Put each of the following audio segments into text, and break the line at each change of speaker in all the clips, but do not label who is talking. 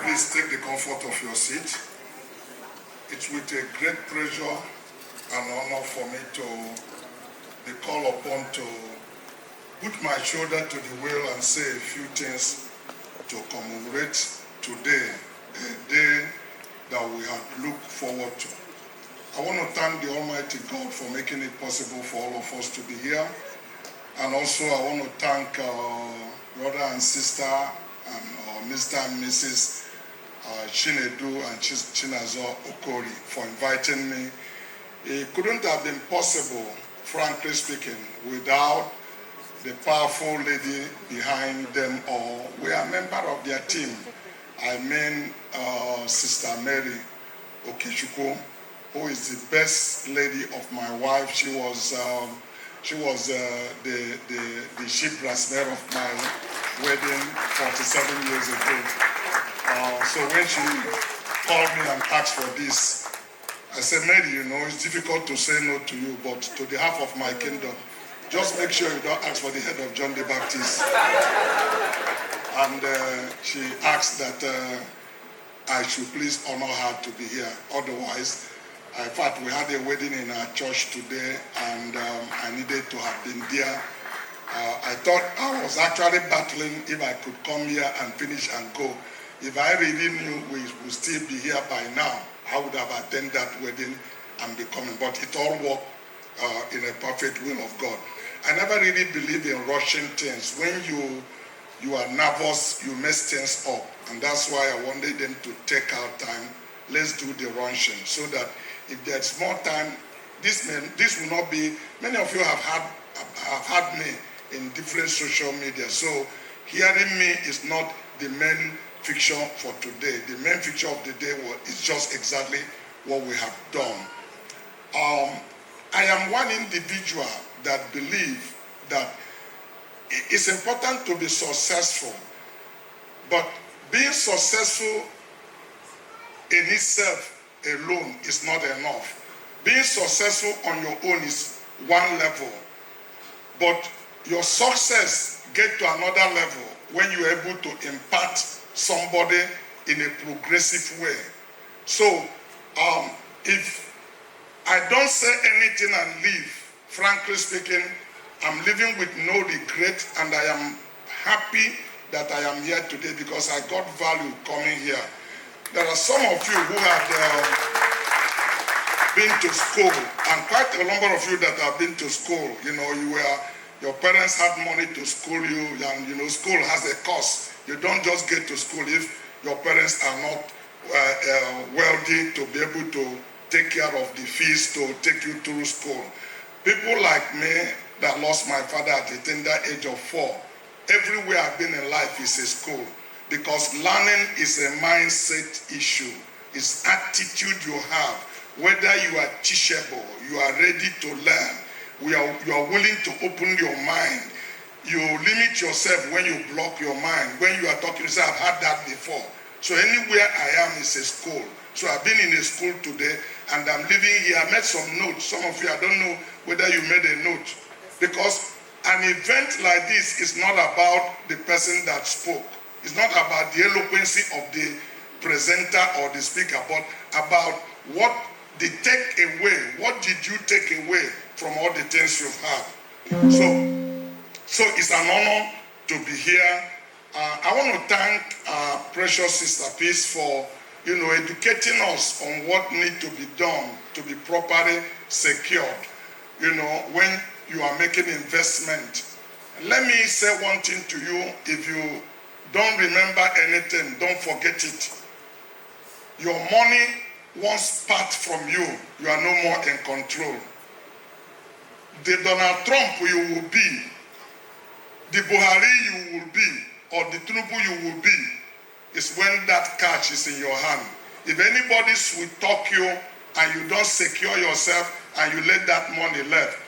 Please take the comfort of your seat. It's with a great pleasure and honor for me to be called upon to put my shoulder to the wheel and say a few things to commemorate today, a day that we have looked forward to. I want to thank the Almighty God for making it possible for all of us to be here. And also I want to thank brother and sister and Mr. and Mrs. Chinedu and Chinazo Okori for inviting me. It couldn't have been possible, frankly speaking, without the powerful lady behind them all. We are a member of their team. I mean Sister Mary Okechukwu, who is the best lady of my wife. She was the chief brassmaker of my wedding 47 years ago. So when she called me and asked for this, I said, Mary, you know, it's difficult to say no to you, but to the half of my kingdom, just make sure you don't ask for the head of John the Baptist. And she asked that I should please honor her to be here. Otherwise, in fact, we had a wedding in our church today, and I needed to have been there. I thought I was actually battling if I could come here and finish and go. If I really knew we would still be here by now, I would have attended that wedding and be coming. But it all worked in a perfect will of God. I never really believe in rushing things. When you are nervous, you mess things up. And that's why I wanted them to take our time. Let's do the rushing so that if there's more time, this will not be, many of you have had me in different social media. So hearing me is not the main feature for today. The main feature of the day is just exactly what we have done. I am one individual that believes that it's important to be successful, but being successful in itself alone is not enough. Being successful on your own is one level, but your success gets to another level when you're able to impact somebody in a progressive way. So if I don't say anything and leave, frankly speaking, I'm living with no regret, and I am happy that I am here today because I got value coming here. There are some of you who have been to school, and quite a number of you that have been to school. You know, your parents had money to school you, and you know, school has a cost. You don't just get to school if your parents are not wealthy to be able to take care of the fees to take you through school. People like me that lost my father at the tender age of 4, everywhere I've been in life is a school, because learning is a mindset issue. It's attitude you have, whether you are teachable, you are ready to learn, you are willing to open your mind. You limit yourself when you block your mind. When you are talking, you say, I've had that before. So anywhere I am is a school. So I've been in a school today, and I'm living here. I made some notes. Some of you, I don't know whether you made a note. Because an event like this is not about the person that spoke. It's not about the eloquency of the presenter or the speaker, but about what the takeaway. What did you take away from all the things you've had? So it's an honor to be here. I want to thank precious Sister Peace for, you know, educating us on what needs to be done to be properly secured, you know, when you are making investment. Let me say one thing to you. If you don't remember anything, don't forget it. Your money, once part from you, you are no more in control. The Donald Trump you will be, the Buhari you will be, or the Tinubu you will be, is when that cash is in your hand. If anybody will talk you and you don't secure yourself and you let that money left,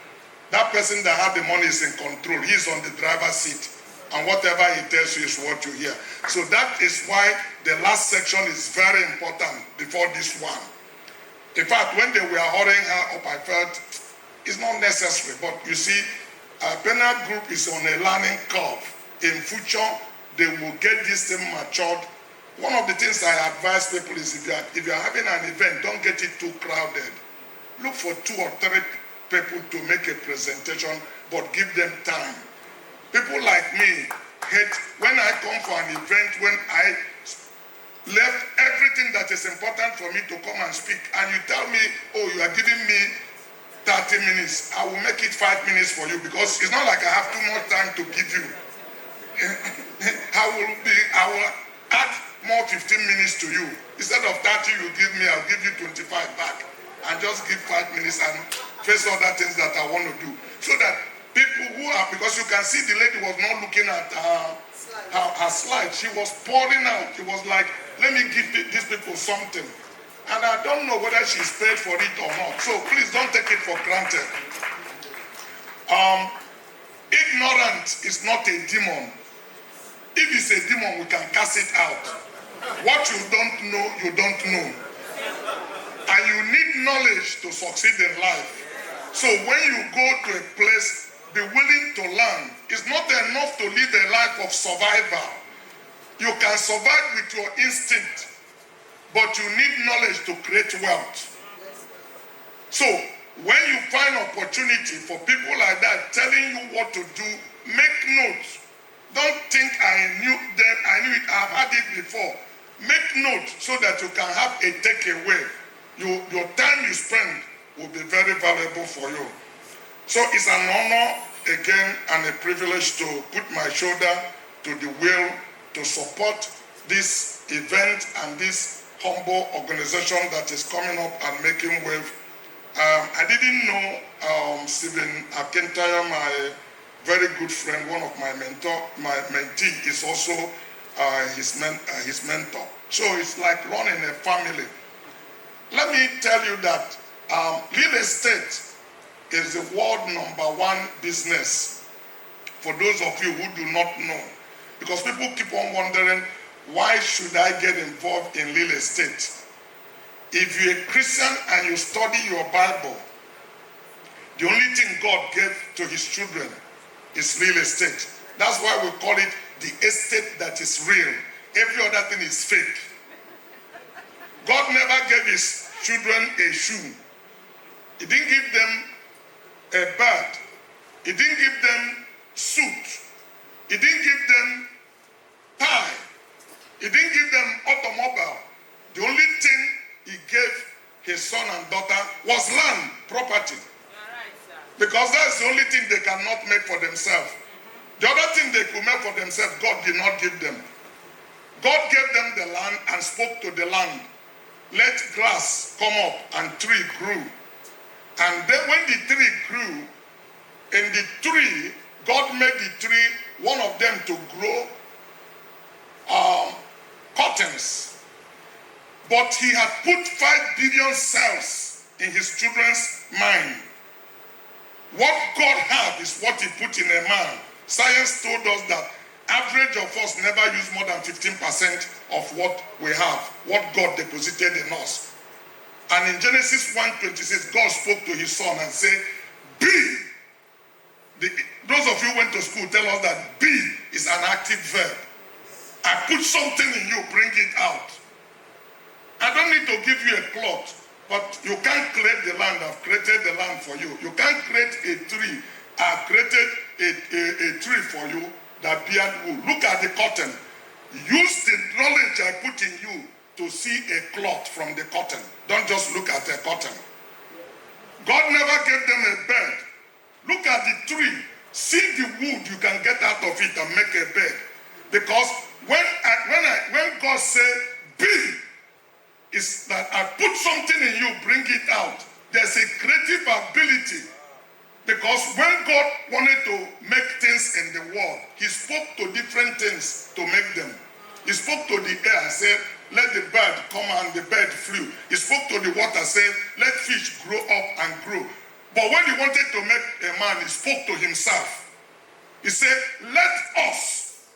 that person that has the money is in control. He's on the driver's seat, and whatever he tells you is what you hear. So that is why the last section is very important before this one. In fact, when they were hurrying her up, I felt it's not necessary. But you see, PNUEL Group is on a learning curve. In future, they will get this thing matured One of the things I advise people is if you are having an event, don't get it too crowded. Look for 2 or 3 people to make a presentation, but give them time. People like me hate when I come for an event, when I left everything that is important for me to come and speak, and you tell me, oh, you are giving me 30 minutes. I will make it 5 minutes for you, because it's not like I have too much time to give you. I will add more 15 minutes to you. Instead of 30 you give me, I'll give you 25 back, and just give 5 minutes and face other things that I want to do. So that people who are, because you can see the lady was not looking at her slide. She was pouring out. It was like, let me give these people something. And I don't know whether she's paid for it or not. So please don't take it for granted. Ignorant is not a demon. If it's a demon, we can cast it out. What you don't know, you don't know. And you need knowledge to succeed in life. So when you go to a place, be willing to learn. It's not enough to live a life of survival. You can survive with your instinct, but you need knowledge to create wealth. So when you find opportunity for people like that telling you what to do, make notes. Don't think I knew it, I've had it before. Make notes so that you can have a takeaway. Your time you spend will be very valuable for you. So it's an honor again and a privilege to put my shoulder to the wheel to support this event and this humble organization that is coming up and making wave. I didn't know Stephen Akentaya, my very good friend, one of my mentee, is also his mentor. So it's like running a family. Let me tell you that real estate is the world #1 business for those of you who do not know. Because people keep on wondering, why should I get involved in real estate? If you're a Christian and you study your Bible, the only thing God gave to his children is real estate. That's why we call it the estate that is real. Every other thing is fake. God never gave his children a shoe. He didn't give them a bird. He didn't give them suit. He didn't give them tie. He didn't give them automobile. The only thing he gave his son and daughter was land, property. Because that's the only thing they cannot make for themselves. The other thing they could make for themselves, God did not give them. God gave them the land and spoke to the land. Let grass come up, and tree grew. And then when the tree grew, in the tree, God made the tree, one of them, to grow curtains. But he had put 5 billion cells in his children's mind. What God had is what he put in a man. Science told us that average of us never use more than 15% of what we have, what God deposited in us. And in Genesis 1:26, God spoke to his son and said, be. Those of you who went to school tell us that be is an active verb. I put something in you, bring it out. I don't need to give you a plot, but you can't create the land. I've created the land for you. You can't create a tree. I've created a tree for you that bears wood. Look at the cotton. Use the knowledge I put in you to see a cloth from the cotton. Don't just look at a cotton. God never gave them a bed. Look at the tree. See the wood you can get out of it and make a bed. Because when God said, be, is that I put something in you, bring it out. There's a creative ability. Because when God wanted to make things in the world, he spoke to different things to make them. He spoke to the air, said, let the bird come, and the bird flew. He spoke to the water, said, let fish grow up and grow. But when he wanted to make a man, he spoke to himself. He said, let us.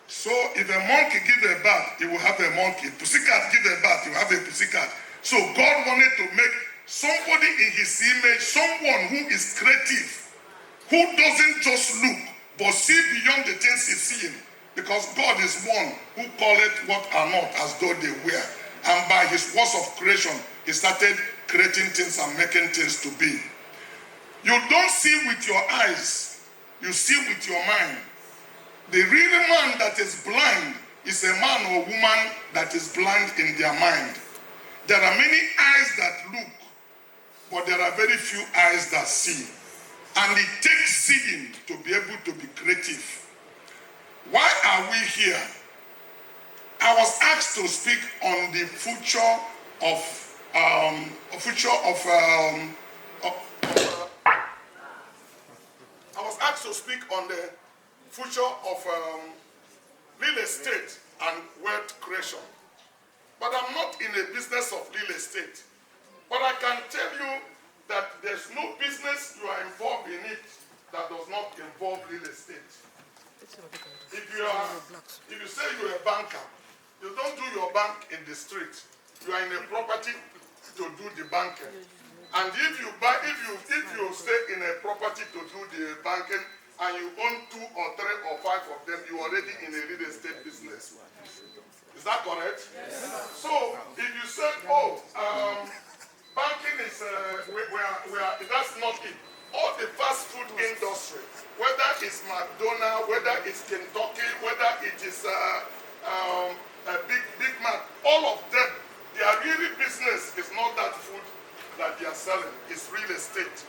So if a monkey give a bat, he will have a monkey. Pussycat give a bat, he will have a pussycat. So God wanted to make somebody in his image, someone who is creative, who doesn't just look, but see beyond the things he's seeing. Because God is one who calleth what are not as though they were. And by his words of creation, he started creating things and making things to be. You don't see with your eyes, you see with your mind. The real man that is blind is a man or woman that is blind in their mind. There are many eyes that look, but there are very few eyes that see. And it takes seeing to be able to be creative. Why are we here? I was asked to speak on the future of I was asked to speak on the future of real estate and wealth creation. But I'm not in the business of real estate. But I can tell you that there's no business you are involved in it that does not involve real estate. If you say you're a banker, you don't do your bank in the street. You are in a property to do the banking. And if you stay in a property to do the banking and you own 2 or 3 or 5 of them, you're already in a real estate business. Is that correct? Yes. So if you say, banking is that's not it. All the fast food industry, whether it's McDonald's, whether it's Kentucky, whether it is a big Mac, all of them, their really business is not that food that they are selling, it's real estate.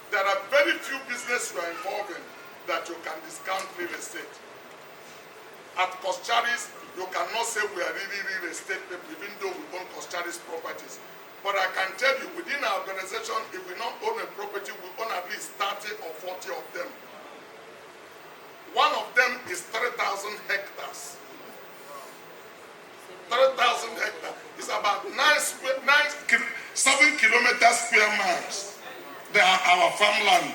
There are very few businesses you are involved in that you can discount real estate. At Coscharis, you cannot say we are really real estate people, even though we own Coscharis properties. But I can tell you, within our organization, if we don't own a property, we own at least 30 or 40 of them. One of them is 3,000 hectares. 3,000 hectares. It's about 7 kilometers square miles. They are our farmland.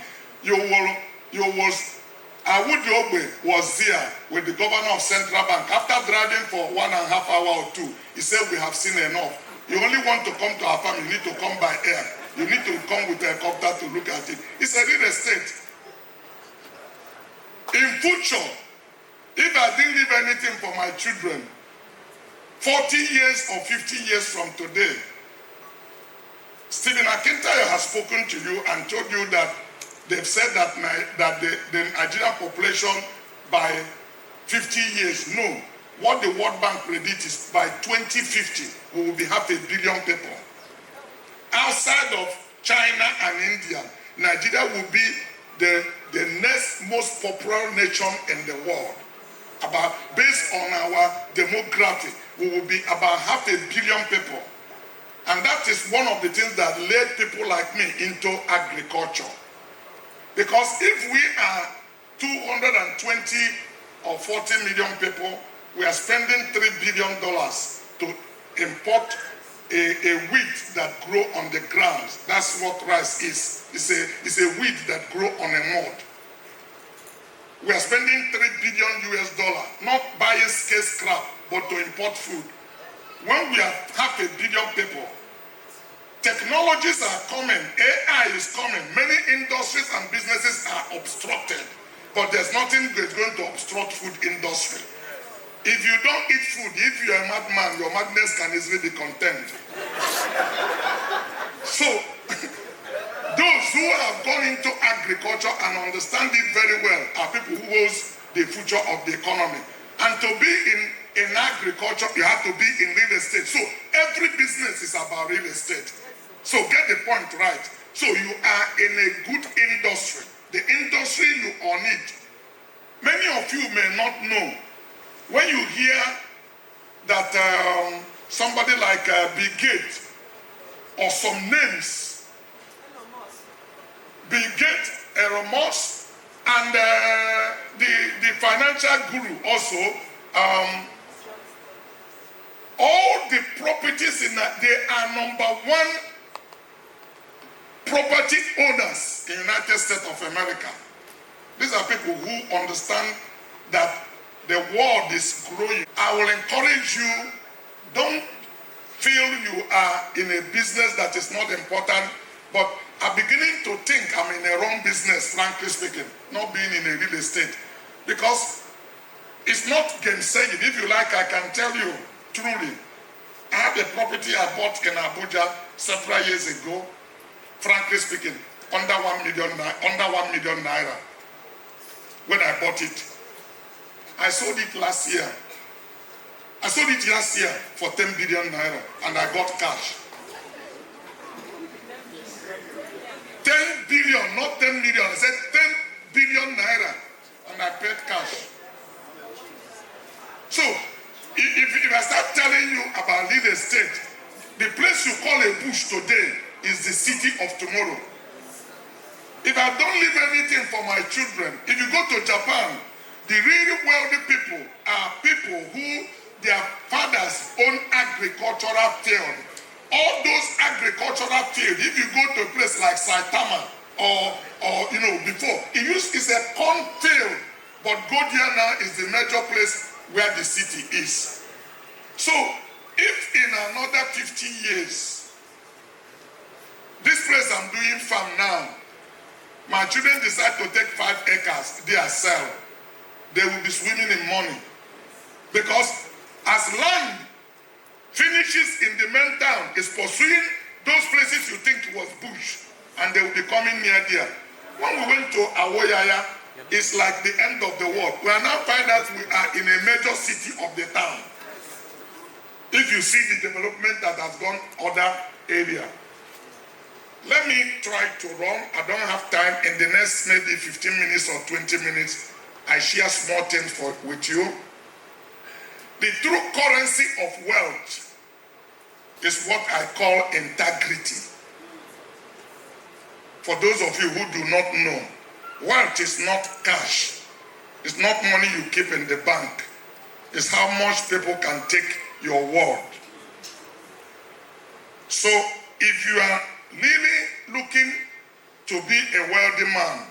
Awudi Ogbe was there with the governor of Central Bank. After driving for 1.5 hours or 2, he said, we have seen enough. You only want to come to our farm, you need to come by air. You need to come with a helicopter to look at it. It's a real estate. In future, if I didn't leave anything for my children, 40 years or 50 years from today, Stephen Akintayo has spoken to you and told you that they've said that the Nigerian population by 50 years, no. What the World Bank predicts is by 2050, we will be 500 million people. Outside of China and India, Nigeria will be the next most popular nation in the world. Based on our demographic, we will be about 500 million people. And that is one of the things that led people like me into agriculture. Because if we are 220 or 40 million people, we are spending $3 billion to import a wheat that grow on the ground. That's what rice is. It's a wheat that grow on a mud. We are spending $3 billion, not buying scarce crop, but to import food. When we are 500 million people, technologies are coming, AI is coming, many industries and businesses are obstructed, but there's nothing that's going to obstruct food industry. If you don't eat food, if you're a madman, your madness can easily be contained. So, those who have gone into agriculture and understand it very well are people who owns the future of the economy. And to be in agriculture, you have to be in real estate. So, every business is about real estate. So, get the point right. So, you are in a good industry. The industry you own it. Many of you may not know. When you hear that somebody like Bill Gates or some names, Bill Gates, Elon Musk, and the financial guru also, all the properties in that, they are #1 property owners in the United States of America. These are people who understand that the world is growing. I will encourage you, don't feel you are in a business that is not important, but I'm beginning to think I'm in a wrong business, frankly speaking, not being in a real estate. Because It's not gainsaying. If you like, I can tell you truly. I have a property I bought in Abuja several years ago, frankly speaking, under 1 million naira. When I bought it, I sold it last year. I sold it last year for 10 billion naira, and I got cash. 10 billion, not 10 million. I said 10 billion naira, and I paid cash. So, if I start telling you about real estate, the place you call a bush today is the city of tomorrow. If I don't leave anything for my children, if you go to Japan, the really wealthy people are people who their fathers own agricultural field. All those agricultural fields, if you go to a place like Saitama or before, it's a corn field, but Godiana is the major place where the city is. So, if in another 50 years, this place I'm doing farm now, my children decide to take 5 acres, they are sell. They will be swimming in money. Because as land finishes in the main town, is pursuing those places you think was bush, and they will be coming near there. When we went to Awoyaya, it's like the end of the world. We are now find out we are in a major city of the town. If you see the development that has gone other area. Let me try to run. I don't have time. In the next maybe 15 minutes or 20 minutes, I share small things with you. The true currency of wealth is what I call integrity. For those of you who do not know, wealth is not cash. It's not money you keep in the bank. It's how much people can take your word. So if you are really looking to be a wealthy man,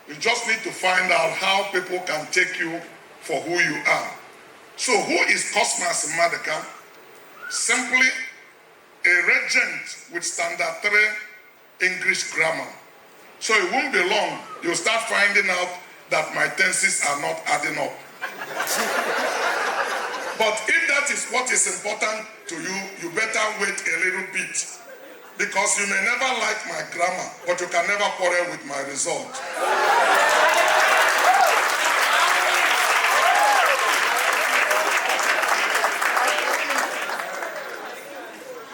you just need to find out how people can take you for who you are. So who is Cosmas Maduka? Simply a regent with standard 3 English grammar. So it won't be long, you'll start finding out that my tenses are not adding up. But if that is what is important to you, you better wait a little bit. Because you may never like my grammar, but you can never quarrel with my result.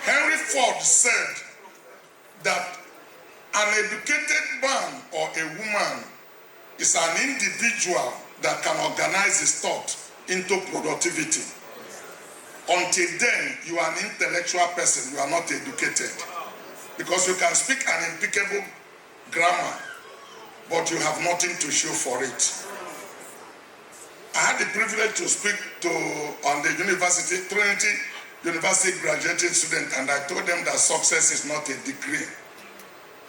Henry Ford said that an educated man or a woman is an individual that can organize his thought into productivity. Until then, you are an intellectual person, you are not educated. Because you can speak an impeccable grammar, but you have nothing to show for it. I had the privilege to speak on the university, Trinity University graduating student, and I told them that success is not a degree.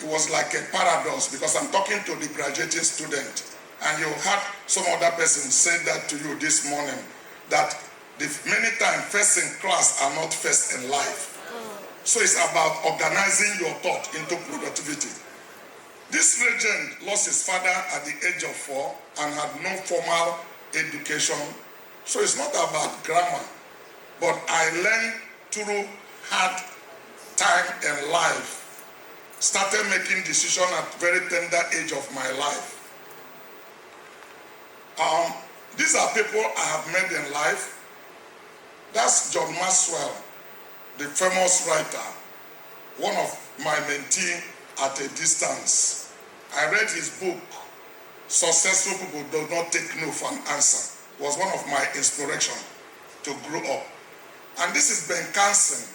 It was like a paradox because I'm talking to the graduating student, and you had some other person say that to you this morning, that many times first in class are not first in life. So it's about organizing your thought into productivity. This legend lost his father at the age of 4 and had no formal education. So it's not about grammar, but I learned through hard time in life. Started making decisions at very tender age of my life. These are people I have met in life. That's John Maxwell, the famous writer, one of my mentee at a distance. I read his book, Successful People Do Not Take No for an Answer. It was one of my inspiration to grow up. And this is Ben Carson.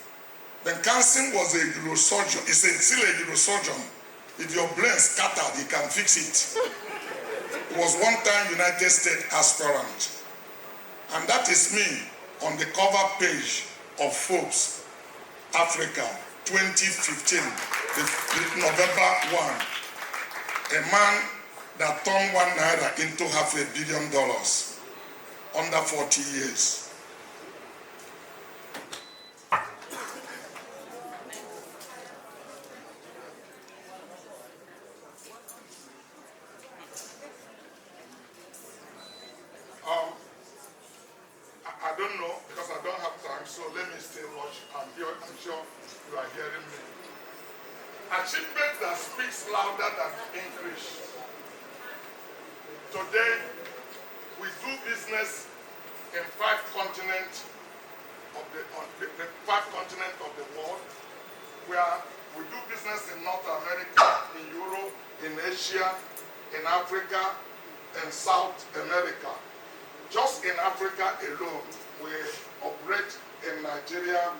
Ben Carson was a neurosurgeon. He's still a neurosurgeon. If your brain scattered, he can fix it. He was one time United States aspirant. And that is me on the cover page of Forbes Africa 2015, November 1. A man that turned 1 naira into $500 million under 40 years. so let me still rush. I'm sure you are hearing me. Achievement that speaks louder than English. Today, we do business in 5 continents of the 5 continents of the world, where we do business in North America, in Europe, in Asia, in Africa, and South America. Just in Africa alone, we operate in Nigeria,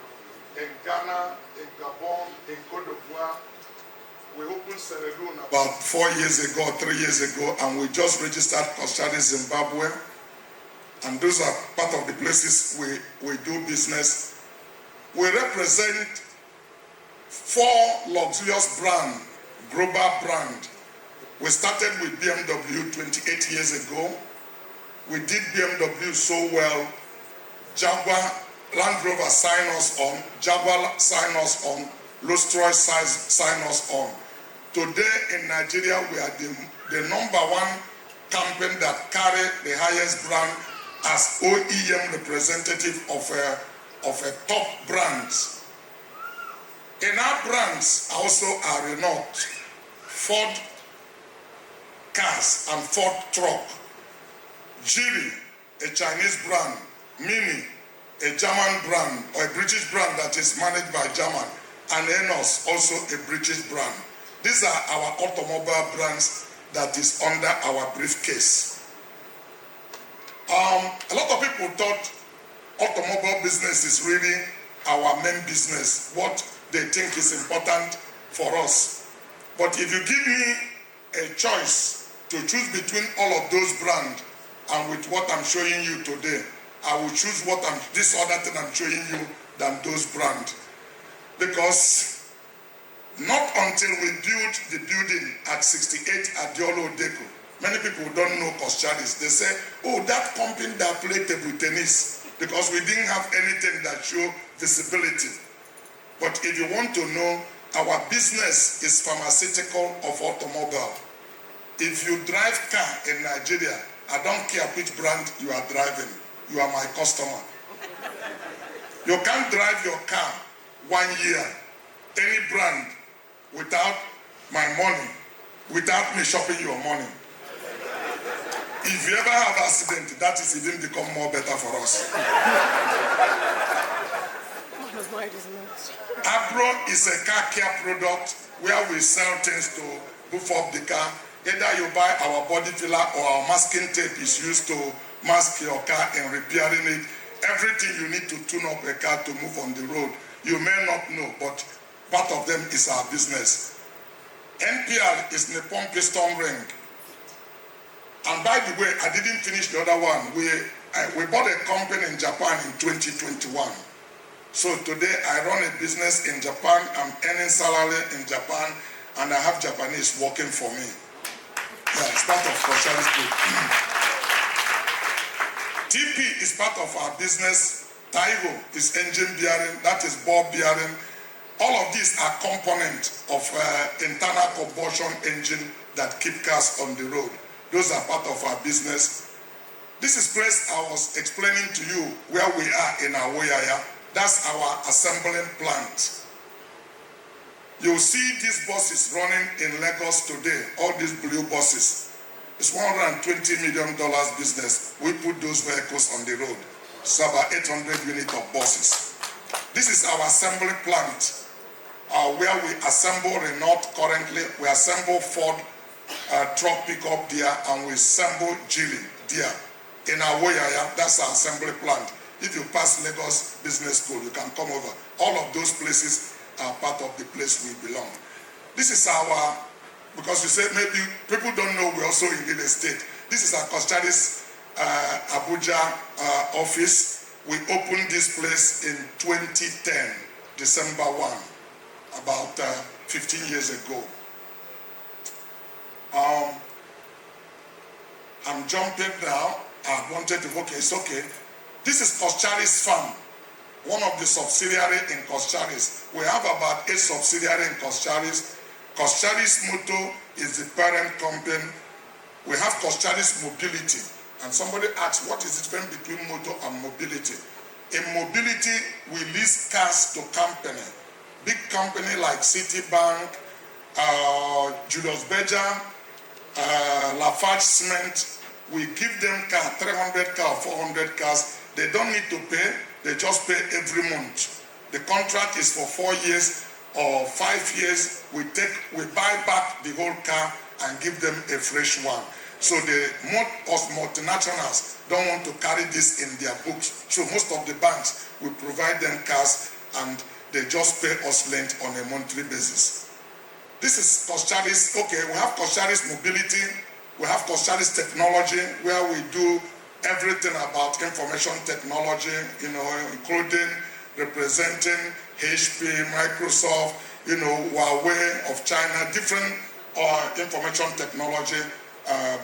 in Ghana, in Gabon, in Cote d'Ivoire. We opened Sierra Leone about 4 years ago, 3 years ago, and we just registered Coscharis Zimbabwe. And those are part of the places we do business. We represent 4 luxurious brands, global brands. We started with BMW 28 years ago. We did BMW so well. Jaguar, Land Rover signed us on. Jaguar signed us on. Rolls-Royce signed us on. Today in Nigeria, we are the #1 company that carry the highest brand as OEM representative of a top brands. In our brands also are Renault, Ford cars and Ford truck, Geely, a Chinese brand, Mini, a German brand or a British brand that is managed by German, and Enos, also a British brand. These are our automobile brands that is under our briefcase. A lot of people thought automobile business is really our main business, what they think is important for us. But if you give me a choice to choose between all of those brands and with what I'm showing you today, I will choose this other thing I'm showing you than those brands. Because not until we built the building at 68 Adiolo Deco, many people don't know Coscharis. They say, oh, that company that played table tennis, because we didn't have anything that show visibility. But if you want to know, our business is pharmaceutical of automobile. If you drive car in Nigeria, I don't care which brand you are driving, you are my customer. You can't drive your car 1 year, any brand, without my money, without me shopping your money. If you ever have accident, that is even become more better for us. Agro is a car care product where we sell things to buff up the car. Either you buy our body filler or our masking tape is used to mask your car and repairing it. Everything you need to tune up a car to move on the road. You may not know, but part of them is our business. NPR is Nippon Piston Ring. And by the way, I didn't finish the other one. We bought a company in Japan in 2021. So today I run a business in Japan. I'm earning salary in Japan, and I have Japanese working for me. Yeah, it's part of Coscharis Group. TP is part of our business. Taigo is engine bearing. That is ball bearing. All of these are components of internal combustion engine that keep cars on the road. Those are part of our business. This is place I was explaining to you where we are in Awoyaya. That's our assembling plant. You'll see these buses running in Lagos today, all these blue buses. It's $120 million business. We put those vehicles on the road. It's about 800 units of buses. This is our assembly plant where we assemble Renault currently. We assemble Ford truck pickup there, and we assemble Geely there. In Awoyaya, that's our assembly plant. If you pass Lagos Business School, you can come over. All of those places are part of the place we belong. This is our, because you say maybe people don't know we're also in real estate. This is our Coscharis Abuja office. We opened this place in 2010, December 1, about 15 years ago. I'm jumping now. I wanted to, okay, it's okay. This is Coscharis Farm, one of the subsidiaries in Coscharis. We have about 8 subsidiaries in Coscharis. Coscharis Moto is the parent company. We have Coscharis Mobility. And somebody asked, what is the difference between motor and mobility? In mobility, we lease cars to company. Big company like Citibank, Julius Berger, Lafarge Cement, we give them car, 300 cars, 400 cars. They don't need to pay, they just pay every month. The contract is for 4 years or 5 years. We buy back the whole car and give them a fresh one. So most multinationals don't want to carry this in their books. So most of the banks will provide them cars and they just pay us rent on a monthly basis. This is Coscharis. Okay, we have Coscharis Mobility, we have Coscharis Technology, where we do everything about information technology, including representing HP, Microsoft, Huawei of China, different information technology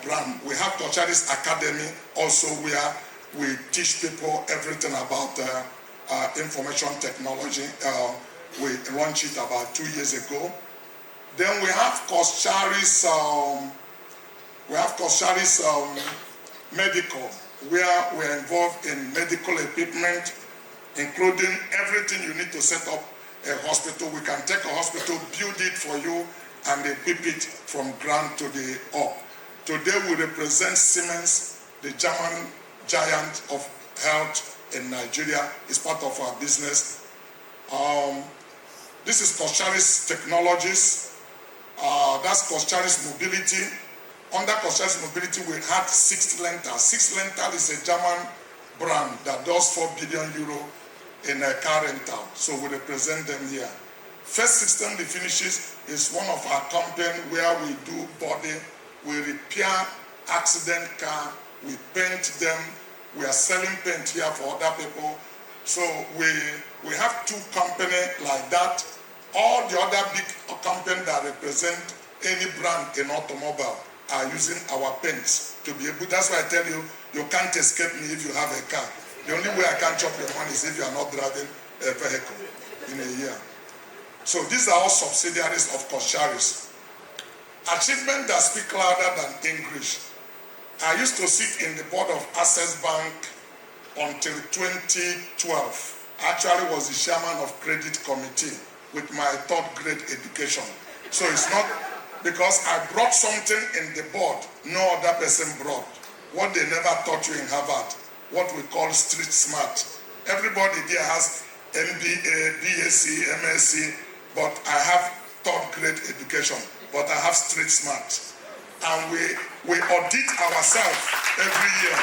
brand. We have Coscharis Academy also, where we teach people everything about information technology. We launched it about 2 years ago. Then we have Coscharis. Medical, where we are involved in medical equipment, including everything you need to set up a hospital. We can take a hospital, build it for you, and equip it from ground to the up. Today we represent Siemens, the German giant of health in Nigeria. It's part of our business. This is Coscharis Technologies. That's Coscharis Mobility. Under Coscharis Mobility, we had 6 Lental. 6 Lental is a German brand that does 4 billion euro in a car rental. So we represent them here. First System the Finishes is one of our companies where we do body, we repair accident car, we paint them. We are selling paint here for other people. So we have 2 companies like that. All the other big companies that represent any brand in automobile are using our paints to be able. That's why I tell you, you can't escape me if you have a car. The only way I can chop your money is if you are not driving a vehicle in a year. So these are all subsidiaries of Coscharis. Achievement that speak louder than English. I used to sit in the board of Access Bank until 2012. I actually was the chairman of credit committee with my 3rd grade education. So it's not because I brought something in the board no other person brought. What they never taught you in Harvard, what we call street smart. Everybody there has MBA, BSc, MSc, but I have 3rd grade education, but I have street smart. And we audit ourselves every year.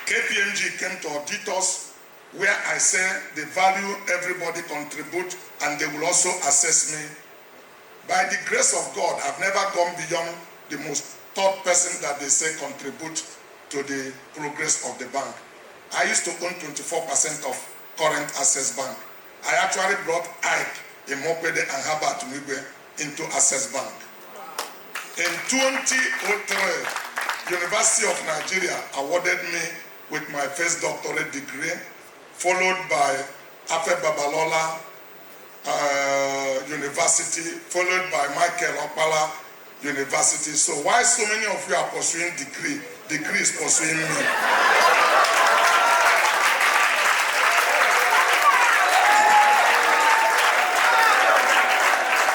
KPMG came to audit us, where I say the value everybody contribute, and they will also assess me. By the grace of God, I've never gone beyond the most top person that they say contribute to the progress of the bank. I used to own 24% of current Access Bank. I actually brought Ike, Imopede, and Herbert Migwe into Access Bank. In 2003, University of Nigeria awarded me with my first doctorate degree, followed by Afe Babalola University, followed by Michael Opala University. So why so many of you are pursuing degree? Degree is pursuing me.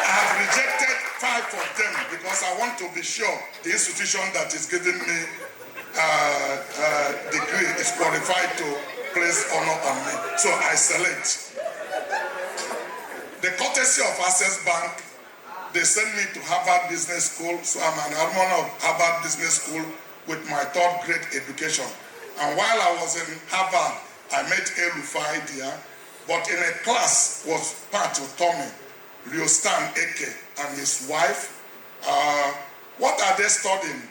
I have rejected 5 of them because I want to be sure the institution that is giving me degree is qualified to place honor on me. So I select. The courtesy of Access Bank, they sent me to Harvard Business School, so I'm an alumni of Harvard Business School with my 3rd grade education. And while I was in Harvard, I met El-Rufai there, but in a class was Pat Tommy, Riostan Eke, and his wife. What are they studying?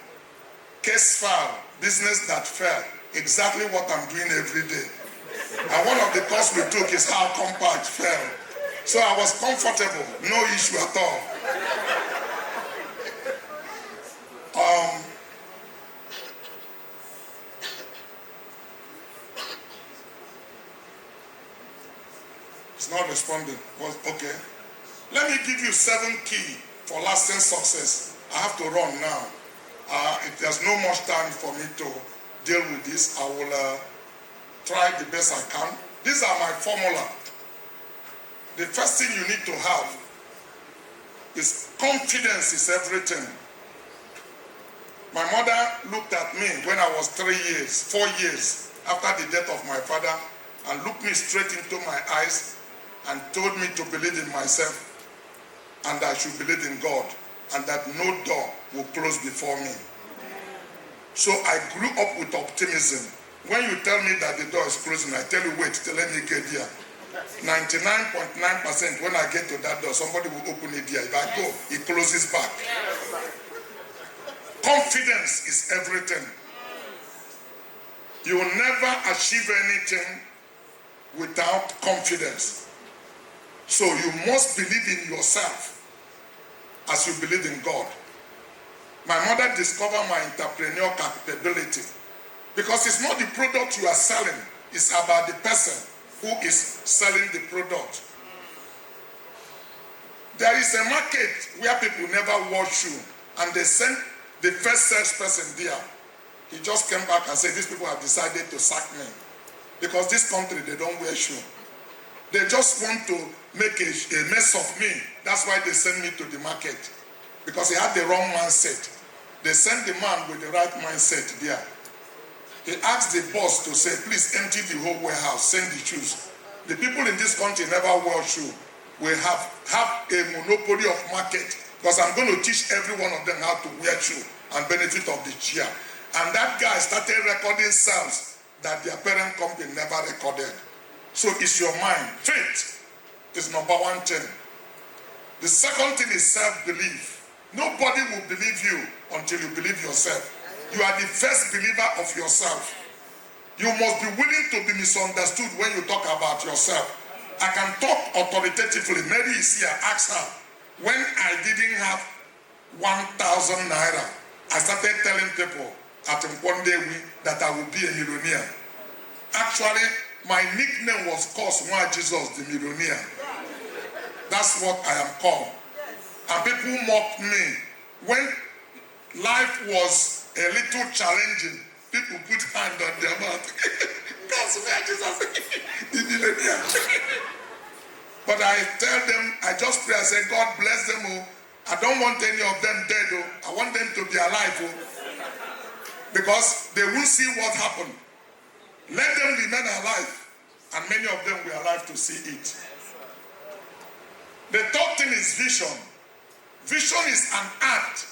Case file, business that fell, exactly what I'm doing every day. And one of the courses we took is how compact fell. So I was comfortable, no issue at all. It's not responding. Okay. Let me give you 7 keys for lasting success. I have to run now. If there's no much time for me to deal with this, I will try the best I can. These are my formula. The first thing you need to have is confidence is everything. My mother looked at me when I was 4 years after the death of my father, and looked me straight into my eyes and told me to believe in myself and I should believe in God, and that no door will close before me. So I grew up with optimism. When you tell me that the door is closing, I tell you, wait, let me get there. 99.9% when I get to that door, somebody will open it there. If I go, it closes back. Confidence is everything. You will never achieve anything without confidence. So you must believe in yourself as you believe in God. My mother discovered my entrepreneurial capability because it's not the product you are selling, it's about the person who is selling the product. There is a market where people never wear shoe, and they sent the first salesperson there. He just came back and said, these people have decided to sack me because this country, they don't wear shoe. They just want to make a mess of me. That's why they send me to the market, because he had the wrong mindset. They sent the man with the right mindset there. He asked the boss to say, please empty the whole warehouse, send the shoes. The people in this country never wear shoe. We have a monopoly of market, because I'm going to teach every one of them how to wear shoe and benefit of the chair. And that guy started recording sales that their parent company never recorded. So it's your mind. Faith is number one thing. The second thing is self-belief. Nobody will believe you until you believe yourself. You are the first believer of yourself. You must be willing to be misunderstood when you talk about yourself. I can talk authoritatively. Mary is here, ask her. When I didn't have 1,000 naira, I started telling people at one day that I would be a millionaire. Actually, my nickname was Cosmas Jesus the millionaire. That's what I am called. And people mocked me. When life was a little challenging, people put hand on their mouth. Cosmas Jesus the millionaire. But I tell them, I just pray, I say, God bless them all. I don't want any of them dead, oh. I want them to be alive, oh. Because they will see what happened. Let them remain alive, and many of them will alive to see it. The third thing is vision. Vision is an act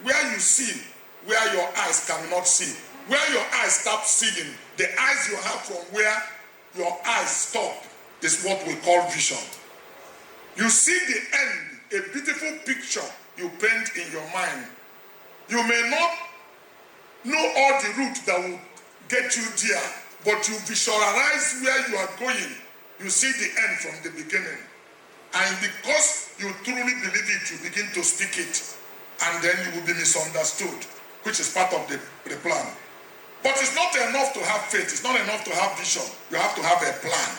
where you see where your eyes cannot see. Where your eyes stop seeing, the eyes you have from where your eyes stop is what we call vision. You see the end, a beautiful picture you paint in your mind. You may not know all the route that will get you there, but you visualize where you are going. You see the end from the beginning. And because you truly believe it, you begin to speak it. And then you will be misunderstood, which is part of the plan. But it's not enough to have faith. It's not enough to have vision. You have to have a plan.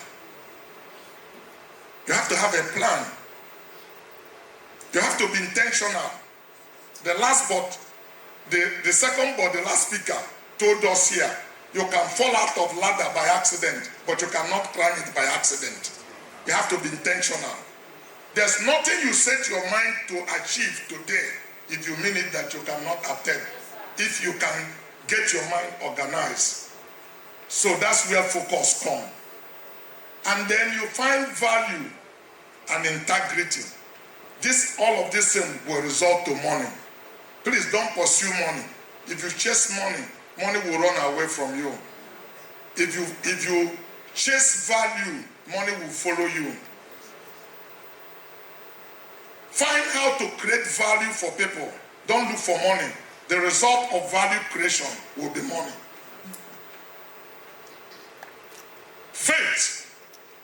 You have to have a plan. You have to be intentional. The last speaker told us here, you can fall out of ladder by accident, but you cannot climb it by accident. You have to be intentional. There's nothing you set your mind to achieve today if you mean it that you cannot attain. If you can get your mind organized. So that's where focus comes. And then you find value and integrity. All of this thing will result to money. Please don't pursue money. If you chase money, money will run away from you. If you chase value, money will follow you. Find how to create value for people. Don't look for money. The result of value creation will be money. Faith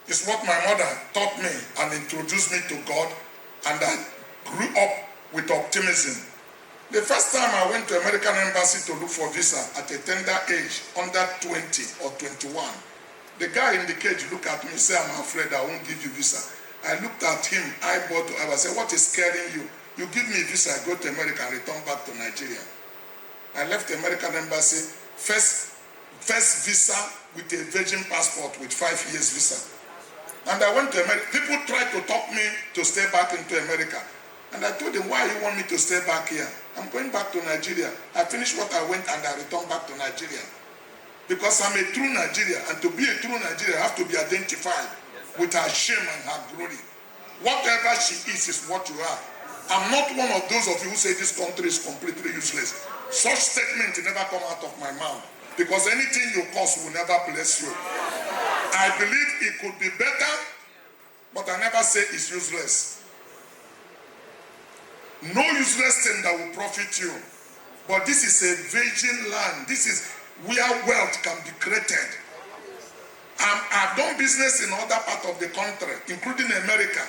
is what my mother taught me and introduced me to God, and I grew up with optimism. The first time I went to American Embassy to look for visa at a tender age, under 20 or 21, the guy in the cage looked at me and said, I'm afraid I won't give you visa. I looked at him, eyeball to eyeball. I said, what is scaring you? You give me a visa, I go to America and return back to Nigeria. I left the American Embassy, first visa with a virgin passport with 5 years visa. And I went to America. People tried to talk me to stay back into America. And I told them, why you want me to stay back here? I'm going back to Nigeria. I finished what I went and I returned back to Nigeria. Because I'm a true Nigerian. And to be a true Nigerian, I have to be identified with her shame and her glory. Whatever she is what you are. I'm not one of those of you who say this country is completely useless. Such statement never come out of my mouth. Because anything you cause will never bless you. I believe it could be better, but I never say it's useless. No useless thing that will profit you. But this is a virgin land. This is where wealth can be created. I've done business in other parts of the country, including America,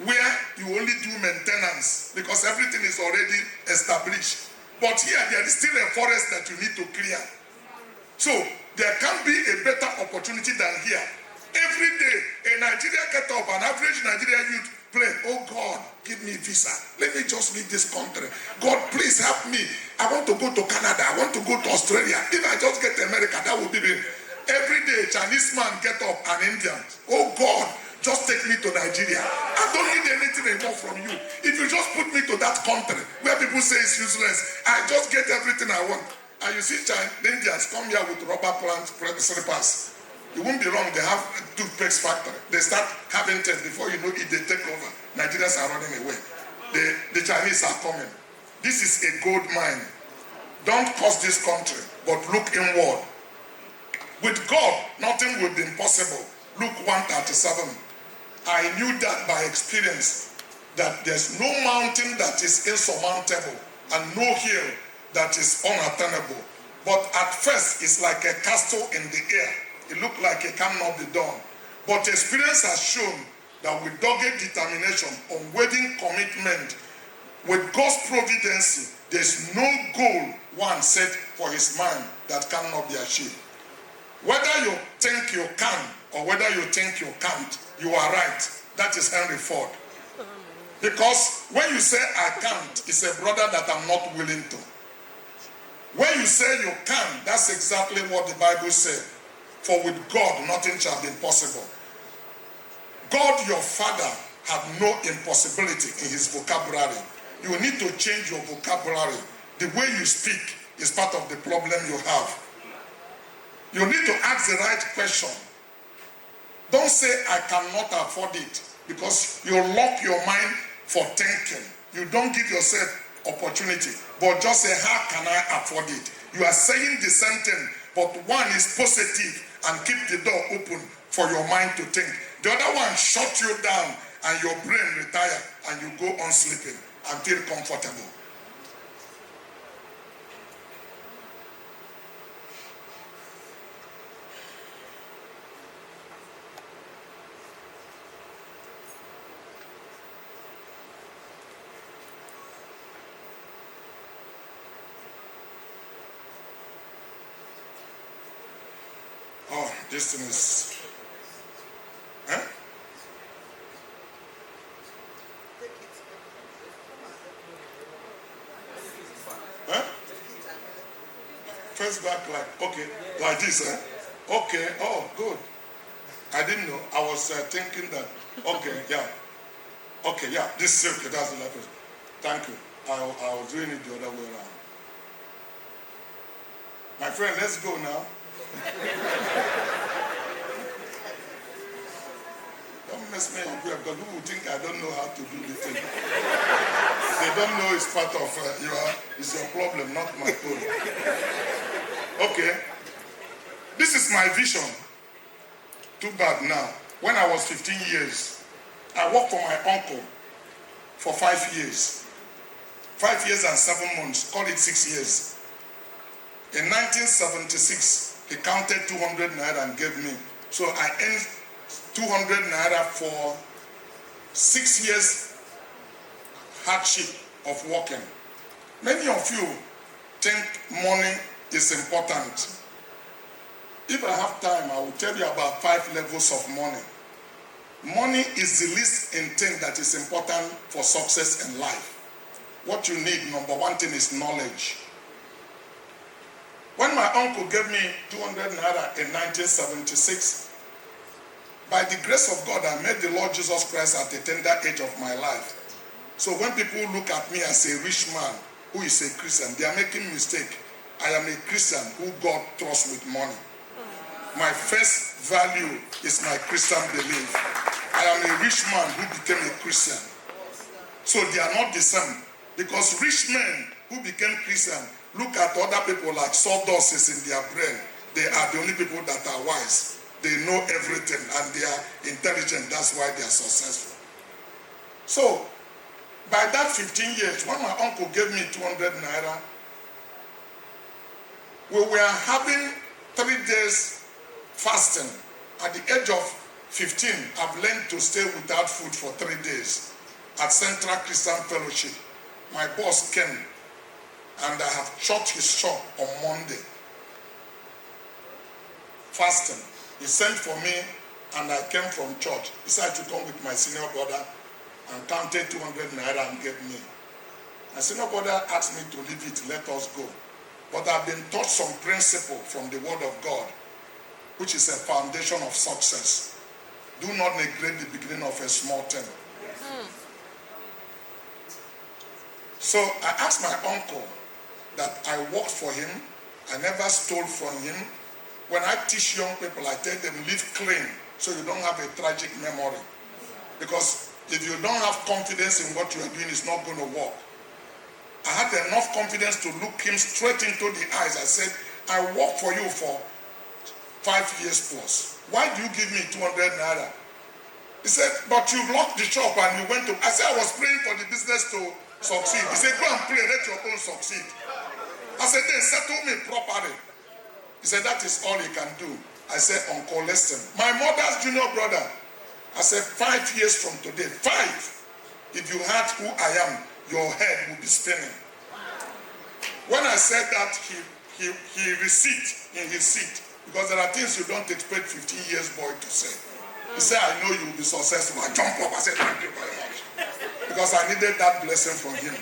where you only do maintenance because everything is already established. But here, there is still a forest that you need to clear. So, there can be a better opportunity than here. Every day, a Nigerian get up, an average Nigerian youth pray, oh God, give me visa. Let me just leave this country. God, please help me. I want to go to Canada. I want to go to Australia. If I just get to America, that would be it. Every day, Chinese man get up, an Indian. Oh God, just take me to Nigeria. I don't need anything anymore from you. If you just put me to that country where people say it's useless, I just get everything I want. And you see Indians come here with rubber plant slippers. You won't be wrong, they have a toothpaste factory. They start having tests before you know it, they take over. Nigerians are running away. The Chinese are coming. This is a gold mine. Don't curse this country, but look inward. With God, nothing will be impossible. Luke 1:37. I knew that by experience, that there's no mountain that is insurmountable and no hill that is unattainable. But at first, it's like a castle in the air. It looked like it cannot be done. But experience has shown that with dogged determination, unwavering commitment, with God's providence, there's no goal one set for his mind that cannot be achieved. Whether you think you can or whether you think you can't, you are right. That is Henry Ford. Because when you say I can't, it's a brother that I'm not willing to. When you say you can, that's exactly what the Bible says. For with God, nothing shall be impossible. God, your Father, had no impossibility in his vocabulary. You need to change your vocabulary. The way you speak is part of the problem you have. You need to ask the right question. Don't say, I cannot afford it, because you lock your mind for thinking. You don't give yourself opportunity, but just say, how can I afford it? You are saying the same thing, but one is positive and keep the door open for your mind to think. The other one shut you down and your brain retire and you go on sleeping and feel comfortable. Oh, this thing is... Huh? Huh? First back okay, like this, huh? Okay, oh, good. I didn't know. I was thinking that, okay, yeah. Okay, yeah, this silk, that's the left. Thank you. I was doing it the other way around. My friend, let's go now. Don't mess me up here, because people think I don't know how to do the thing. They don't know it's part of it's your problem, not my own. Okay. This is my vision. Too bad now. When I was 15 years, I worked for my uncle for 5 years. 5 years and 7 months, call it 6 years. In 1976, he counted 200 naira and gave me. So I earned 200 naira for 6 years hardship of working. Many of you think money is important. If I have time, I will tell you about 5 levels of money. Money is the least in thing that is important for success in life. What you need, number one thing, is knowledge. When my uncle gave me 200 naira in 1976, by the grace of God, I met the Lord Jesus Christ at the tender age of my life. So when people look at me as a rich man who is a Christian, they are making a mistake. I am a Christian who God trusts with money. My first value is my Christian belief. I am a rich man who became a Christian. So they are not the same. Because rich men who became Christian look at other people like sawdust is in their brain. They are the only people that are wise. They know everything and they are intelligent. That's why they are successful. So by that 15 years, when my uncle gave me 200 naira, we were having 3 days fasting. At the age of 15, I've learned to stay without food for 3 days at Central Christian Fellowship. My boss came and I have shut his shop on Monday. Fasting. He sent for me and I came from church. He decided to come with my senior brother and counted 200 naira and gave me. My senior brother asked me to leave it, let us go. But I've been taught some principle from the Word of God, which is a foundation of success. Do not neglect the beginning of a small thing. So I asked my uncle that I worked for him. I never stole from him. When I teach young people, I tell them live clean so you don't have a tragic memory. Because if you don't have confidence in what you are doing, it's not going to work. I had enough confidence to look him straight into the eyes. I said, I worked for you for 5 years plus. Why do you give me 200 naira? He said, but you locked the shop and you went to... I said, I was praying for the business to succeed. He said, go and pray, let your own succeed. I said, then settle me properly. He said, that is all he can do. I said, Uncle, listen. My mother's junior brother, I said, 5 years from today, 5. If you heard who I am, your head will be spinning. When I said that, he receded in his seat. Because there are things you don't expect 15 years boy to say. He said, I know you will be successful. I jumped up. I said, thank you very much. Because I needed that blessing from him.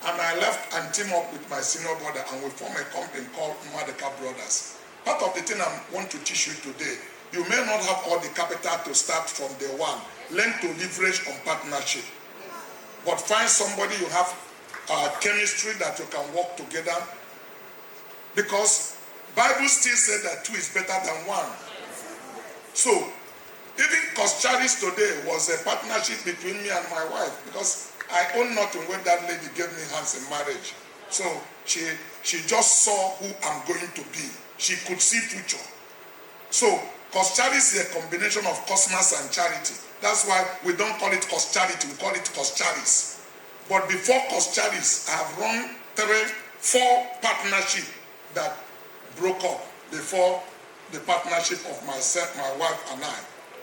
And I left and teamed up with my senior brother and we formed a company called Maduka Brothers. Part of the thing I want to teach you today, you may not have all the capital to start from day one. Learn to leverage on partnership. But find somebody you have chemistry that you can work together. Because Bible still said that 2 is better than 1. So, even Coscharis today was a partnership between me and my wife. Because I own nothing when that lady gave me hands in marriage. So, she just saw who I'm going to be. She could see future. So, Coscharis is a combination of Cosmas and charity. That's why we don't call it Coscharity, we call it Coscharis. But before Coscharis, I have run 4 partnerships that broke up before the partnership of myself, my wife and I.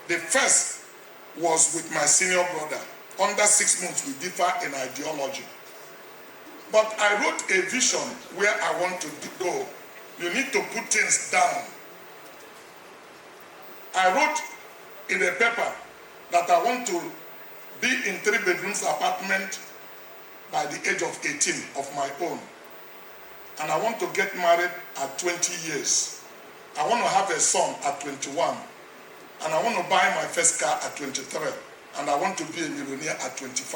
The first was with my senior brother. Under 6 months, we differ in ideology. But I wrote a vision where I want to go. You need to put things down. I wrote in a paper that I want to be in 3 bedrooms apartment by the age of 18 of my own. And I want to get married at 20 years. I want to have a son at 21. And I want to buy my first car at 23. And I want to be a millionaire at 25.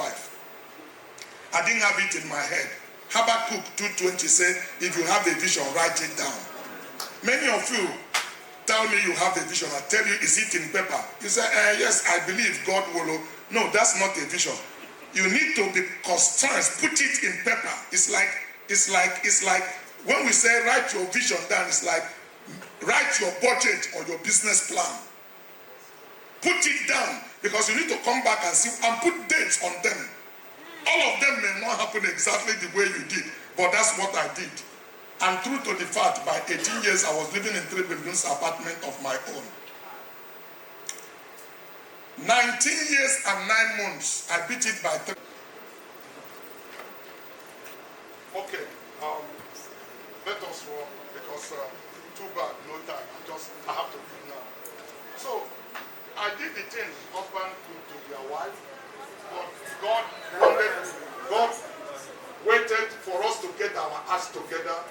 I didn't have it in my head. Habakkuk 2:20 said, if you have a vision, write it down. Many of you tell me you have a vision. I tell you, is it in paper? You say, yes, I believe God will. No, that's not a vision. You need to be constant. Put it in paper. It's like when we say write your vision down, it's like write your budget or your business plan. Put it down because you need to come back and see and put dates on them. All of them may not happen exactly the way you did, but that's what I did. And true to the fact, by 18 years, I was living in 3 bedrooms apartment of my own. 19 years and 9 months, I beat it by 3. Okay, let us walk because too bad, no time. I have to leave now. So, I did the thing husband did to their wife, but God waited for us to get our acts together.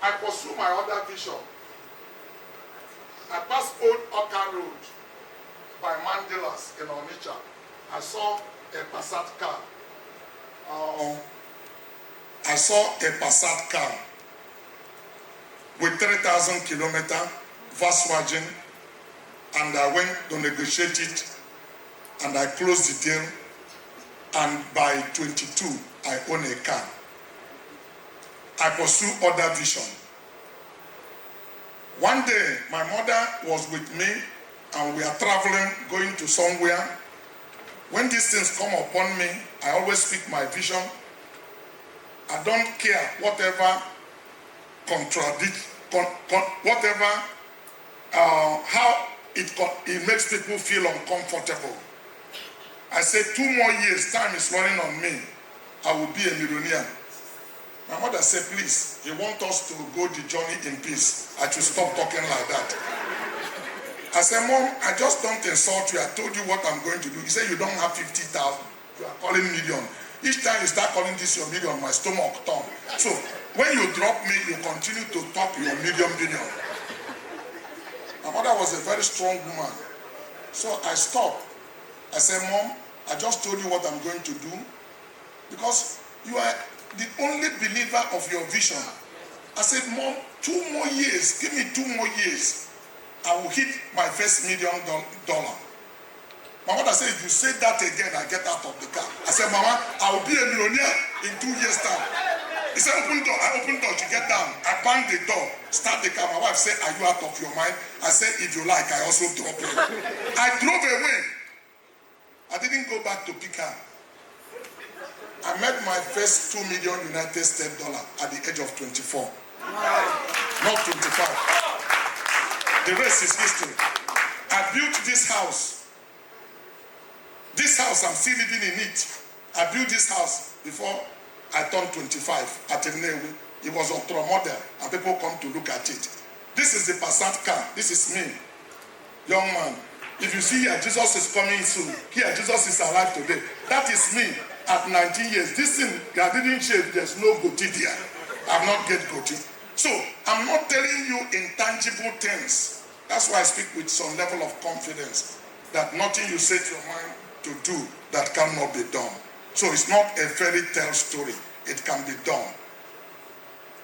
I pursue my other vision. I passed Old Oka Road by Mandelas in Onitsha. I saw a Passat car. I saw a Passat car with 3,000 kilometer Volkswagen, and I went to negotiate it, and I closed the deal, and by 22, I own a car. I pursue other vision. One day, my mother was with me, and we are traveling, going to somewhere. When these things come upon me, I always speak my vision. I don't care whatever how it makes people feel uncomfortable. I say 2 more years, time is running on me. I will be a millionaire. My mother said, please, he wants us to go the journey in peace. I should stop talking like that. I said, Mom, I just don't insult you. I told you what I'm going to do. He said, you don't have 50,000. You are calling million. Each time you start calling this your million, my stomach turn. So when you drop me, you continue to top your million billion. My mother was a very strong woman. So I stopped. I said, Mom, I just told you what I'm going to do, because you are the only believer of your vision. I said, Mom, 2 more years, give me 2 more years. I will hit my first $1 million. My mother said, if you say that again, I get out of the car. I said, Mama, I will be a millionaire in 2 years' time. He said, open door. I opened door, she get down. I banged the door, start the car. My wife said, are you out of your mind? I said, if you like, I also drop it. I drove away. I didn't go back to pick her. I made my first $2 million United States at the age of 24. Not 25. The rest is history. I built this house. This house, I'm still living in it. I built this house before I turned 25 at Enewe. It was a model, and people come to look at it. This is the Passat car. This is me, young man. If you see here, Jesus is coming soon. Here, Jesus is alive today. That is me at 19 years. This thing, I didn't shave. There's no goatee there. I've not get goatee. So, I'm not telling you intangible things. That's why I speak with some level of confidence that nothing you set your mind to do that cannot be done. So, it's not a fairy tale story. It can be done.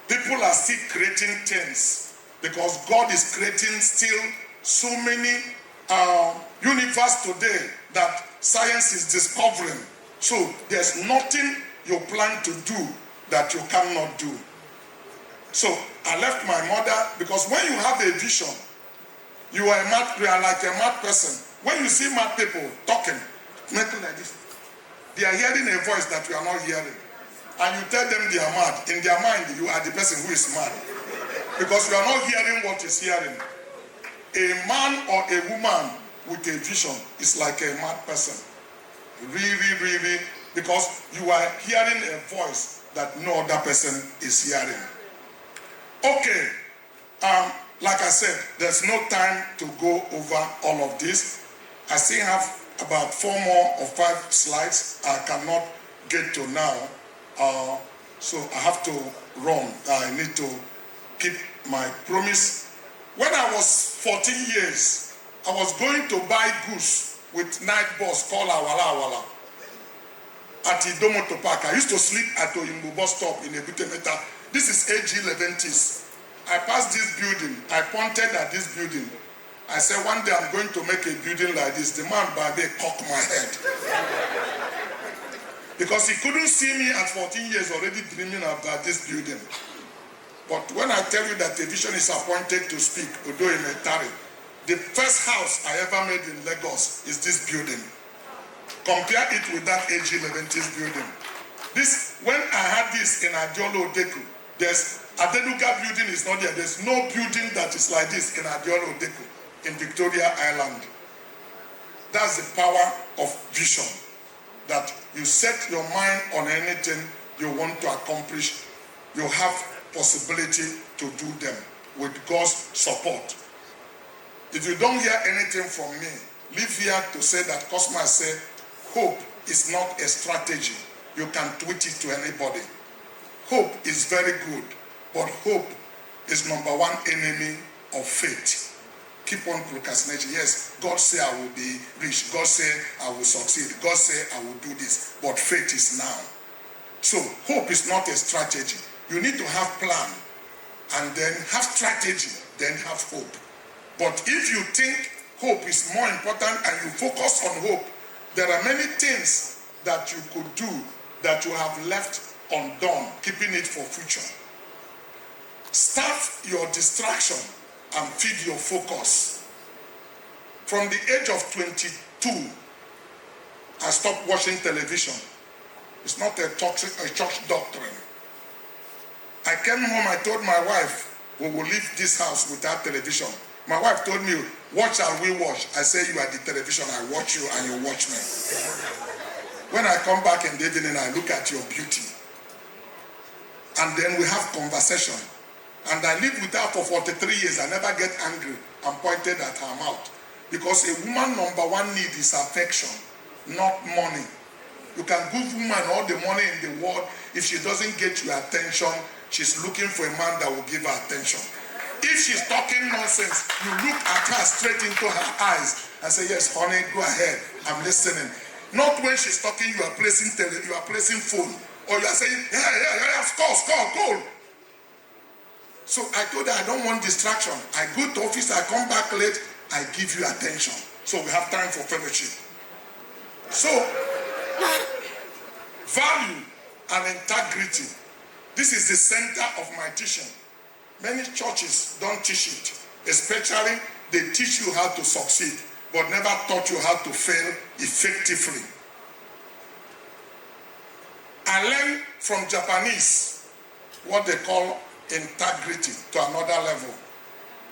People are still creating things because God is creating still so many universe today that science is discovering. So there's nothing you plan to do that you cannot do. So I left my mother because when you have a vision, you are like a mad person. When you see mad people talking, making like this, they are hearing a voice that you are not hearing. And you tell them they are mad. In their mind, you are the person who is mad. Because you are not hearing what is hearing. A man or a woman with a vision is like a mad person. Really, because you are hearing a voice that no other person is hearing. Okay, like I said, there's no time to go over all of this. I still have about 4 more or 5 slides I cannot get to now. So I have to run. I need to keep my promise. When I was 14 years, I was going to buy goose with night bus called Awala at Idomoto Park. I used to sleep at Oyimbo bus stop in Ebutemeta. This is AG 11th. I passed this building. I pointed at this building. I said, one day I'm going to make a building like this. The man by me cocked my head. Because he couldn't see me at 14 years already dreaming about this building. But when I tell you that a vision is appointed to speak, although in a tarry, the first house I ever made in Lagos is this building. Compare it with that AG 11th building. This, when I had this in Adiolo Odeku, there's Adenuga building is not there. There's no building that is like this in Adiolo Odeku in Victoria Island. That's the power of vision. That you set your mind on anything you want to accomplish, you have possibility to do them with God's support. If you don't hear anything from me, leave here to say that Cosmas said, hope is not a strategy. You can tweet it to anybody. Hope is very good, but hope is number one enemy of faith. Keep on procrastinating. Yes, God say I will be rich. God say I will succeed. God say I will do this. But faith is now. So hope is not a strategy. You need to have plan and then have strategy, then have hope. But if you think hope is more important and you focus on hope, there are many things that you could do that you have left undone, keeping it for future. Start your distraction and feed your focus. From the age of 22, I stopped watching television. It's not a church doctrine. I came home, I told my wife, we will leave this house without television. My wife told me, what shall we watch? I say, you are the television, I watch you and you watch me. When I come back in the evening, I look at your beauty. And then we have conversation. And I lived with her for 43 years. I never get angry and pointed at her mouth. Because a woman number one need is affection, not money. You can give woman all the money in the world. If she doesn't get your attention, she's looking for a man that will give her attention. If she's talking nonsense, you look at her straight into her eyes and say, yes, honey, go ahead. I'm listening. Not when she's talking, you are placing phone. Or you are saying, yeah, score, goal. So I told her I don't want distraction. I go to office, I come back late, I give you attention. So we have time for fellowship. So, value and integrity. This is the center of my teaching. Many churches don't teach it. Especially, they teach you how to succeed, but never taught you how to fail effectively. I learned from Japanese what they call integrity to another level.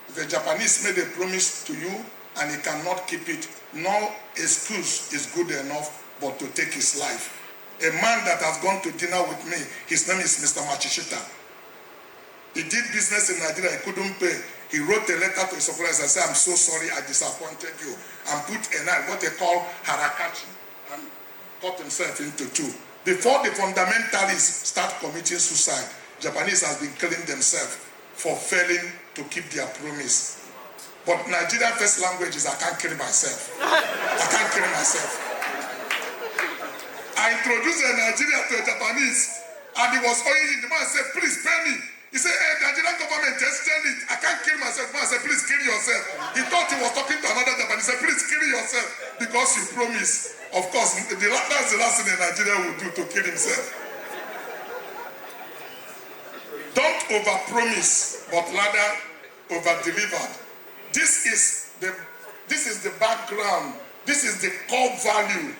If a Japanese made a promise to you and he cannot keep it, no excuse is good enough but to take his life. A man that has gone to dinner with me, his name is Mr. Machishita. He did business in Nigeria, he couldn't pay. He wrote a letter to his suppliers and said, I'm so sorry I disappointed you. And put a knife, what they call harakachi, and cut himself into two. Before the fundamentalists start committing suicide, Japanese has been killing themselves for failing to keep their promise. But Nigerian first language is I can't kill myself. I can't kill myself. I introduced a Nigerian to a Japanese and he was owing it. The man said, please pay me. He said, hey, Nigerian government just tell it. I can't kill myself. The man said, please kill yourself. He thought he was talking to another Japanese. He said, please kill yourself because you promised. Of course, that's the last thing a Nigerian would do, to kill himself. Don't over-promise, but rather over-deliver. This is the background. This is the core value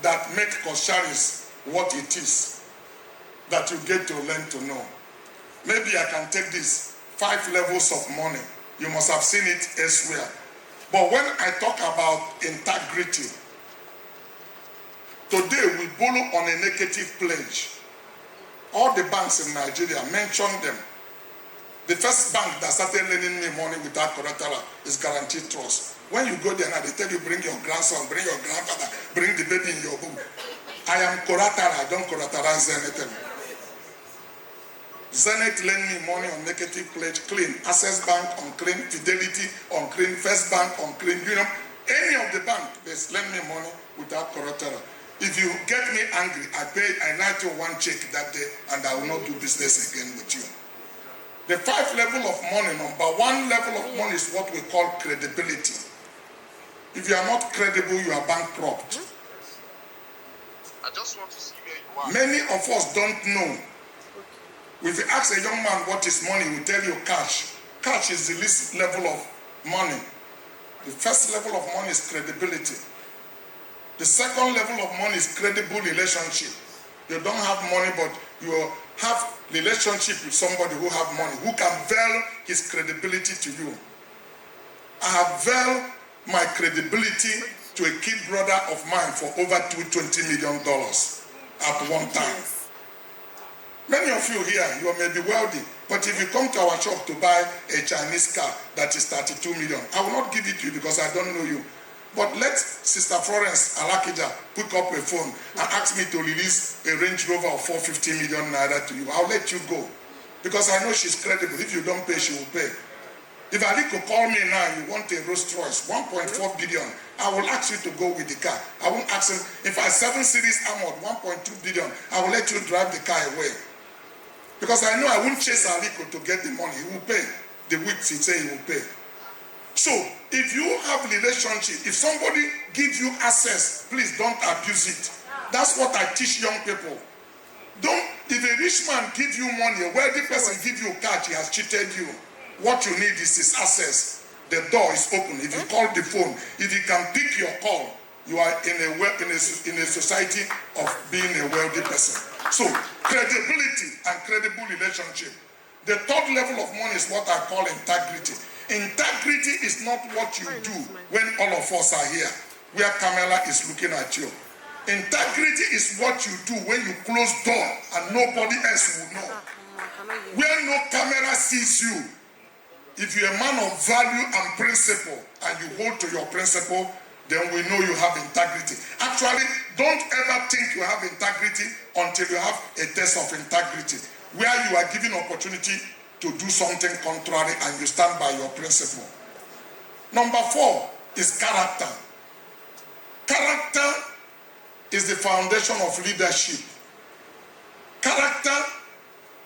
that makes Coscharis what it is, that you get to learn to know. Maybe I can take this 5 levels of money. You must have seen it elsewhere. But when I talk about integrity, today we borrow on a negative pledge. All the banks in Nigeria, mention them. The first bank that started lending me money without collateral is Guaranteed Trust. When you go there now, they tell you bring your grandson, bring your grandfather, bring the baby in your womb. I am collateral, I don't collateralize anything. Zenith lend me money on negative pledge, clean. Access Bank on clean, Fidelity on clean, First Bank on clean. You know, any of the bank, they lend me money without collateral. If you get me angry, I write you one check that day and I will not do business again with you. The 5 level of money, number 1 level of money is what we call credibility. If you are not credible, you are bankrupt. I just want to see where you are. Many of us don't know. If you ask a young man what is money, he will tell you cash. Cash is the least level of money. The first level of money is credibility. The second level of money is credible relationship. You don't have money, but you have relationship with somebody who have money, who can veil his credibility to you. I have veiled my credibility to a kid brother of mine for over $20 million at one time. Many of you here, you may be wealthy, but if you come to our shop to buy a Chinese car that is 32 million, I will not give it to you because I don't know you. But let Sister Florence Alakija pick up a phone and ask me to release a Range Rover of 450 million naira to you. I'll let you go. Because I know she's credible. If you don't pay, she will pay. If Aliko call me now, you want a Rolls Royce, 1.4 billion, I will ask you to go with the car. I won't ask him. If I 7 Series Armored, 1.2 billion, I will let you drive the car away. Because I know I won't chase Aliko to get the money. He will pay. The weeks he say he will pay. So, if you have relationship, if somebody gives you access, please don't abuse it. That's what I teach young people. If a rich man gives you money, a wealthy person gives you cash, he has cheated you. What you need is his access. The door is open. If you call the phone, if you can pick your call, you are in a society of being a wealthy person. So, credibility and credible relationship. The third level of money is what I call integrity. Integrity is not what you do when all of us are here, where Kamala is looking at you. Integrity is what you do when you close door and nobody else will know. Where no camera sees you. If you're a man of value and principle and you hold to your principle, then we know you have integrity. Actually, don't ever think you have integrity until you have a test of integrity, where you are given opportunity to do something contrary and you stand by your principle. Number 4 is character. Character is the foundation of leadership. Character,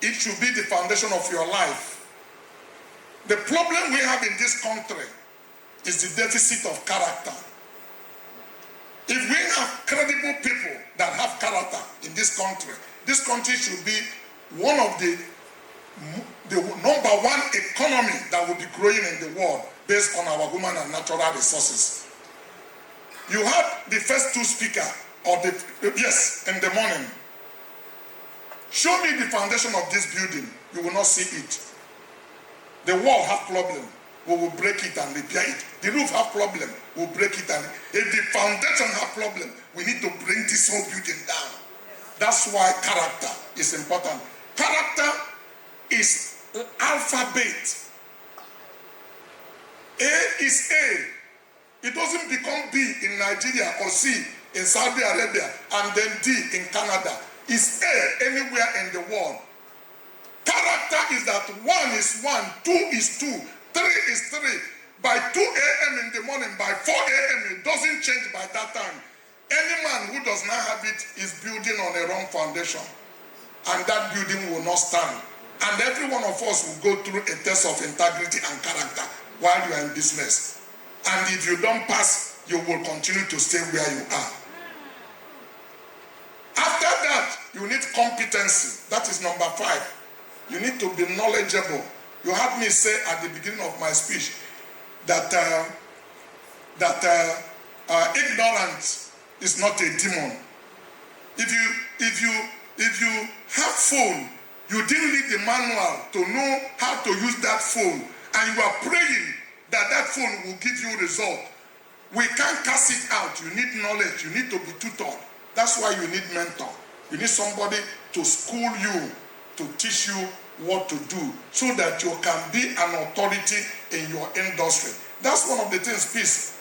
it should be the foundation of your life. The problem we have in this country is the deficit of character. If we have credible people that have character in this country should be one of the number 1 economy that will be growing in the world based on our human and natural resources. You had the first 2 speakers, in the morning. Show me the foundation of this building, you will not see it. The wall have problem, we will break it and repair it. The roof have problem, we'll break it and if the foundation have problem, we need to bring this whole building down. That's why character is important. Character is alphabet. A is A. It doesn't become B in Nigeria or C in Saudi Arabia and then D in Canada. It's A anywhere in the world. Character is that 1 is 1, 2 is 2, 3 is 3. By 2 a.m. in the morning, by 4 a.m. it doesn't change by that time. Any man who does not have it is building on a wrong foundation. And that building will not stand. And every one of us will go through a test of integrity and character while you are in business. And if you don't pass, you will continue to stay where you are. After that, you need competency. That is number 5. You need to be knowledgeable. You heard me say at the beginning of my speech that ignorance is not a demon. If you have phone, you didn't read the manual to know how to use that phone, and you are praying that that phone will give you result. We can't cast it out. You need knowledge. You need to be tutored. That's why you need mentor. You need somebody to school you, to teach you what to do, so that you can be an authority in your industry. That's one of the things Peace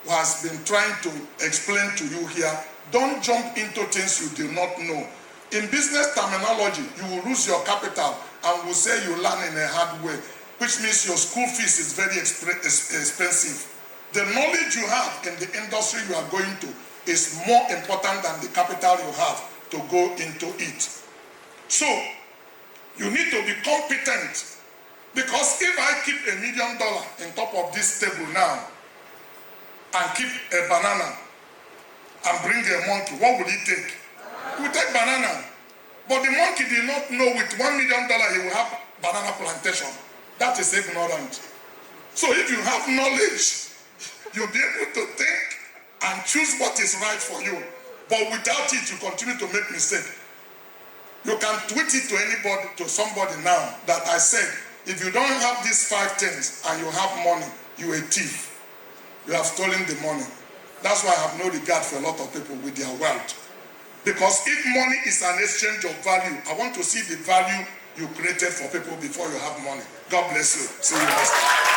has been trying to explain to you here. Don't jump into things you do not know. In business terminology, you will lose your capital and will say you learn in a hard way, which means your school fees is very expensive. The knowledge you have in the industry you are going to is more important than the capital you have to go into it. So, you need to be competent, because if I keep $1 million on top of this table now and keep a banana and bring a monkey, what would it take? It will take banana. But the monkey did not know with $1 million he will have banana plantation. That is ignorant. So if you have knowledge, you'll be able to think and choose what is right for you. But without it, you continue to make mistakes. You can tweet it to anybody, to somebody now, that I said, if you don't have these 5 things and you have money, you're a thief. You have stolen the money. That's why I have no regard for a lot of people with their wealth. Because if money is an exchange of value, I want to see the value you created for people before you have money. God bless you. See you next time.